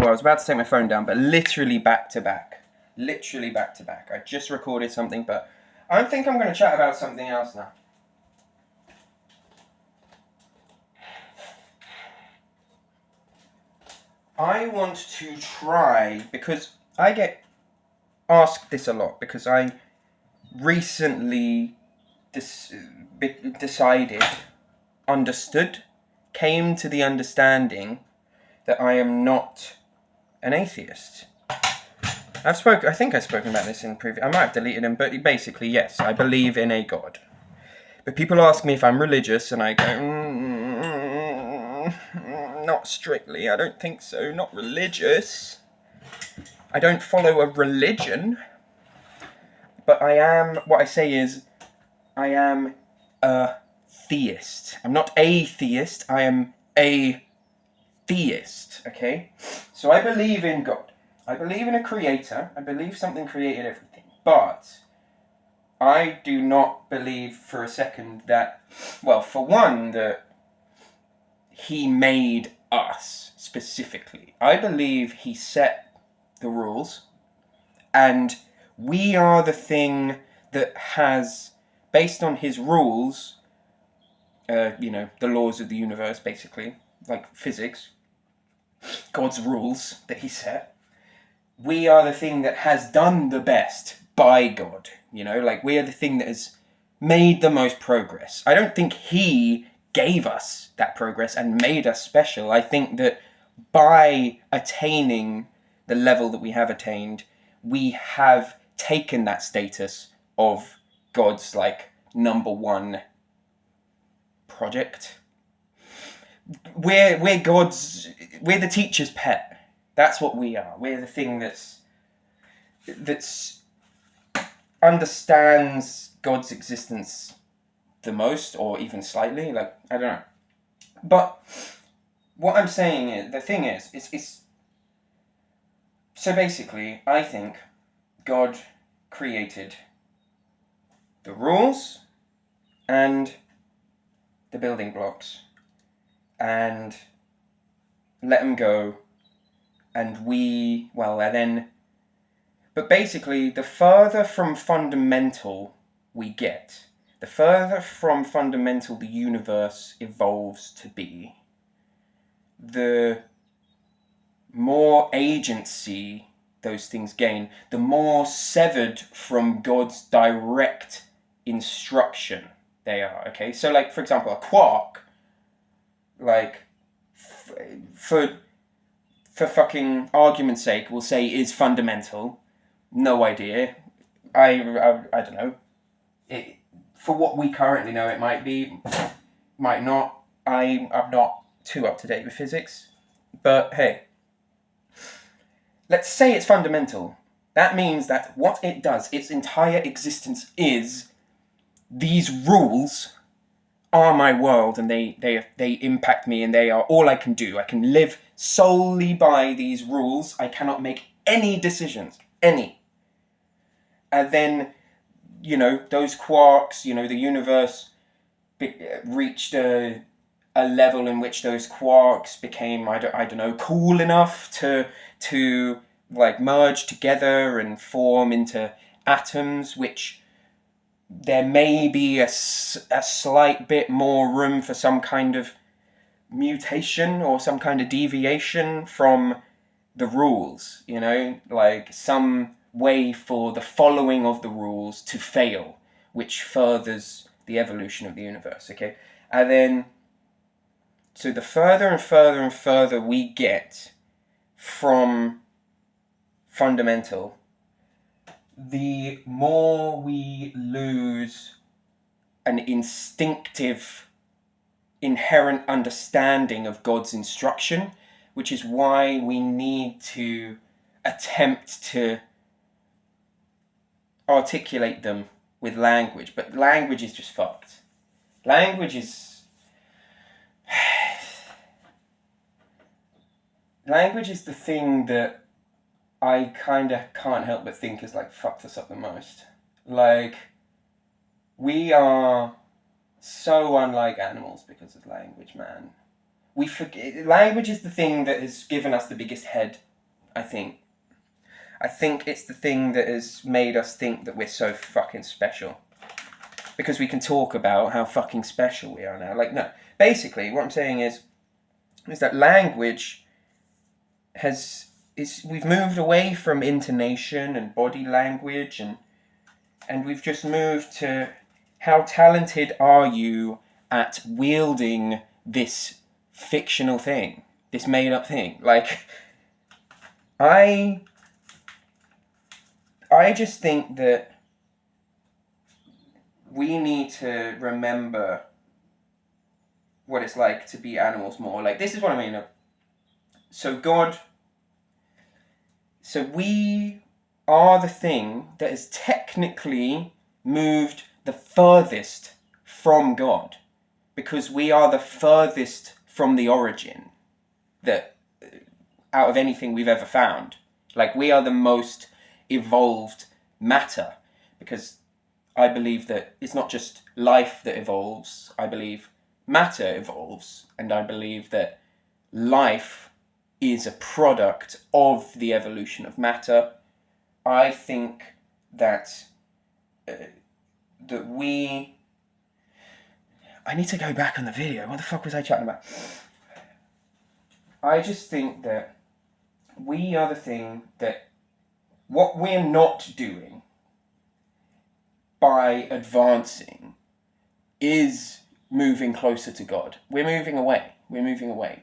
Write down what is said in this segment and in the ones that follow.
Well, I was about to take my phone down, but literally back to back. Literally back to back. I just recorded something, but I think I'm going to chat about something else now. I want to try, because I get asked this a lot, because I recently came to the understanding that I am not an atheist. I think I've spoken about this in previous. I might have deleted them, but basically, yes, I believe in a God. But people ask me if I'm religious, and I go, not strictly. I don't think so. Not religious. I don't follow a religion. But I am. What I say is, I am a theist. I'm not atheist. I am a theist. Okay. So I believe in God. I believe in a creator. I believe something created everything. But I do not believe for a second that, well, for one, that he made us specifically. I believe he set the rules, and we are the thing that has, based on his rules, the laws of the universe, basically, like physics, God's rules that he set, we are the thing that has done the best by God. We are the thing that has made the most progress. I don't think he gave us that progress and made us special. I think that by attaining the level that we have attained, we have taken that status of God's number one project. We're the teacher's pet. That's what we are. We're the thing that's understands God's existence the most, or even slightly. I don't know. But what I'm saying is, the thing is, it's so basically, I think God created the rules and the building blocks and let them go, and but basically, the further from fundamental we get, the further from fundamental the universe evolves to be, the more agency those things gain, the more severed from God's direct instruction they are, okay? So, for example, a quark, for fucking argument's sake, we'll say is fundamental. No idea. I don't know. For what we currently know, it might be, might not. I'm not too up to date with physics, but hey, let's say it's fundamental. That means that what it does, its entire existence, is these rules are my world, and they impact me, and they are all I can do. I can live solely by these rules. I cannot make any decisions. Any. And then, those quarks, the universe reached a level in which those quarks became, I don't know, cool enough to merge together and form into atoms, which there may be a slight bit more room for some kind of mutation or some kind of deviation from the rules, some way for the following of the rules to fail, which furthers the evolution of the universe, okay? And then, so the further and further and further we get from fundamental, the more we lose an instinctive, inherent understanding of God's instruction, which is why we need to attempt to articulate them with language. But language is just fucked. Language is the thing that I kind of can't help but think has fucked us up the most. We are so unlike animals because of language, man. We forget language is the thing that has given us the biggest head I think. I think it's the thing that has made us think that we're so fucking special. Because we can talk about how fucking special we are now. Like, no. Basically, what I'm saying is that language we've moved away from intonation and body language, and we've just moved to how talented are you at wielding this fictional thing, this made up thing. Like, I just think that we need to remember what it's like to be animals more. Like, this is what I mean. So we are the thing that has technically moved the furthest from God, because we are the furthest from the origin that out of anything we've ever found. Like, we are the most evolved matter, because I believe that it's not just life that evolves. I believe matter evolves, and I believe that life is a product of the evolution of matter. I think that I need to go back on the video. What the fuck was I chatting about? I just think that we are the thing that what we're not doing by advancing is moving closer to God. We're moving away.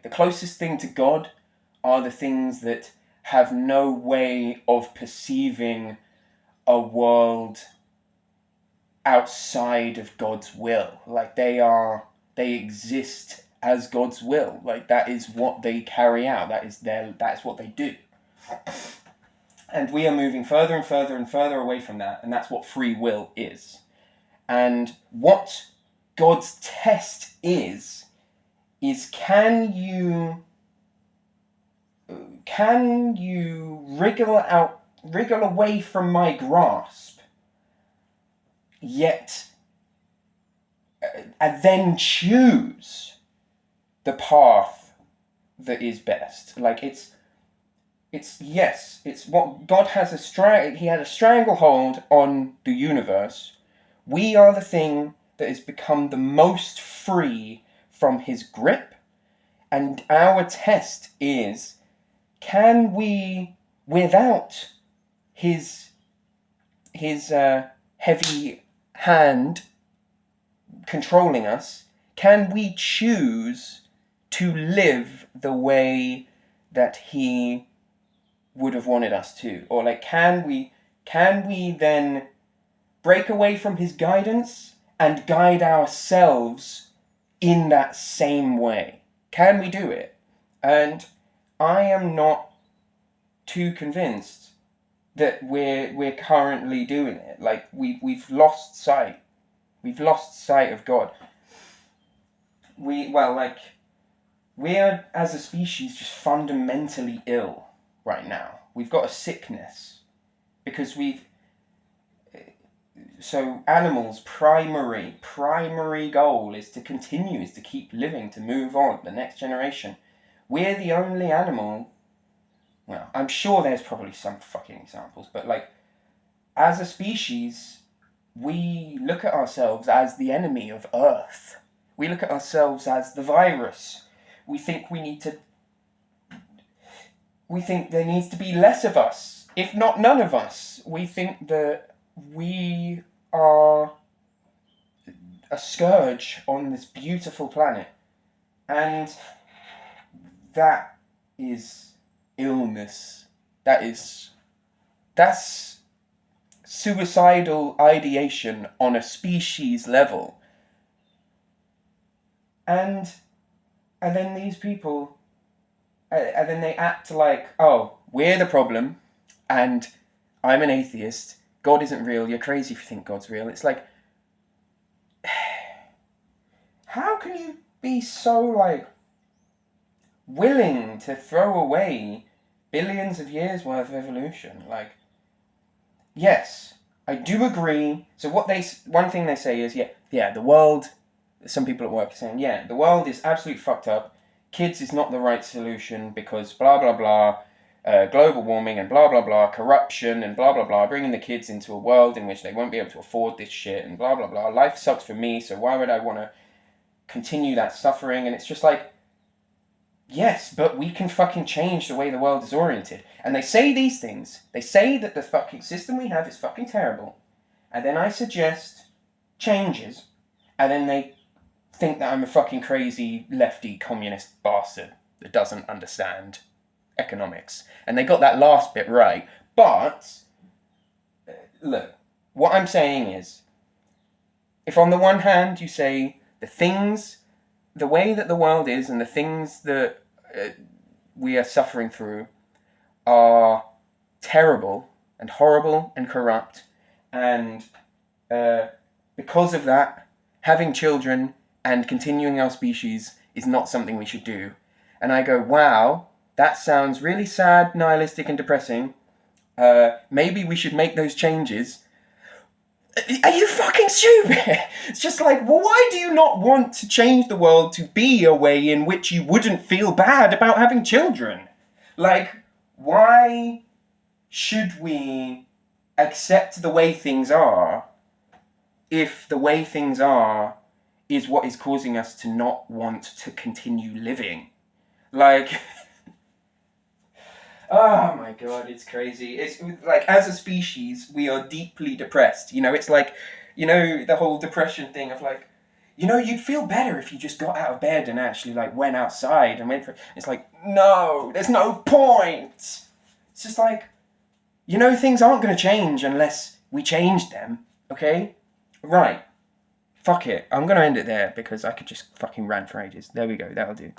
The closest thing to God are the things that have no way of perceiving a world outside of God's will. Like, they exist as God's will. Like, that is what they carry out. That's what they do. And we are moving further and further and further away from that, and that's what free will is. And what God's test is can you wriggle away from my grasp, yet and then choose the path that is best. Like, it's what God has he had a stranglehold on the universe. We are the thing that has become the most free from his grip, and our test is, can we, without his heavy hand controlling us, can we choose to live the way that he would have wanted us to? Or, like, can we then break away from his guidance and guide ourselves in that same way? Can we do it? And I am not too convinced that we're currently doing it. Like, we've lost sight. We've lost sight of God. We're as a species just fundamentally ill right now. We've got a sickness because so animals' primary goal is to keep living, to move on, the next generation. We're the only animal, well, I'm sure there's probably some fucking examples, but, like, as a species, we look at ourselves as the enemy of Earth. We look at ourselves as the virus. We think there needs to be less of us, if not none of us. We think that we are a scourge on this beautiful planet. And that is illness. That's suicidal ideation on a species level. And then these people, and then they act like, oh, we're the problem, and I'm an atheist, God isn't real, you're crazy if you think God's real. It's like, how can you be so, like, willing to throw away billions of years worth of evolution? Like, yes, I do agree. So one thing they say is, yeah, the world, some people at work are saying, the world is absolutely fucked up. Kids is not the right solution because blah, blah, blah. global warming and blah blah blah, corruption and blah blah blah, bringing the kids into a world in which they won't be able to afford this shit and blah blah blah. Life sucks for me, so why would I want to continue that suffering? And it's just like, yes, but we can fucking change the way the world is oriented. And they say these things. They say that the fucking system we have is fucking terrible. And then I suggest changes. And then they think that I'm a fucking crazy lefty communist bastard that doesn't understand economics. And they got that last bit right. But, look, what I'm saying is, if on the one hand you say the way that the world is and the things that we are suffering through are terrible and horrible and corrupt, and because of that, having children and continuing our species is not something we should do. And I go, wow, that sounds really sad, nihilistic, and depressing. Maybe we should make those changes. Are you fucking stupid? It's just like, well, why do you not want to change the world to be a way in which you wouldn't feel bad about having children? Like, why should we accept the way things are if the way things are is what is causing us to not want to continue living? Like, oh my god, it's crazy. It's like, as a species, we are deeply depressed. You know, it's like, you know, the whole depression thing of like, you know, you'd feel better if you just got out of bed and actually like went outside and went for. It's like, no, there's no point. It's just like, you know, things aren't going to change unless we change them. Okay, right. Fuck it. I'm going to end it there because I could just fucking rant for ages. There we go. That'll do.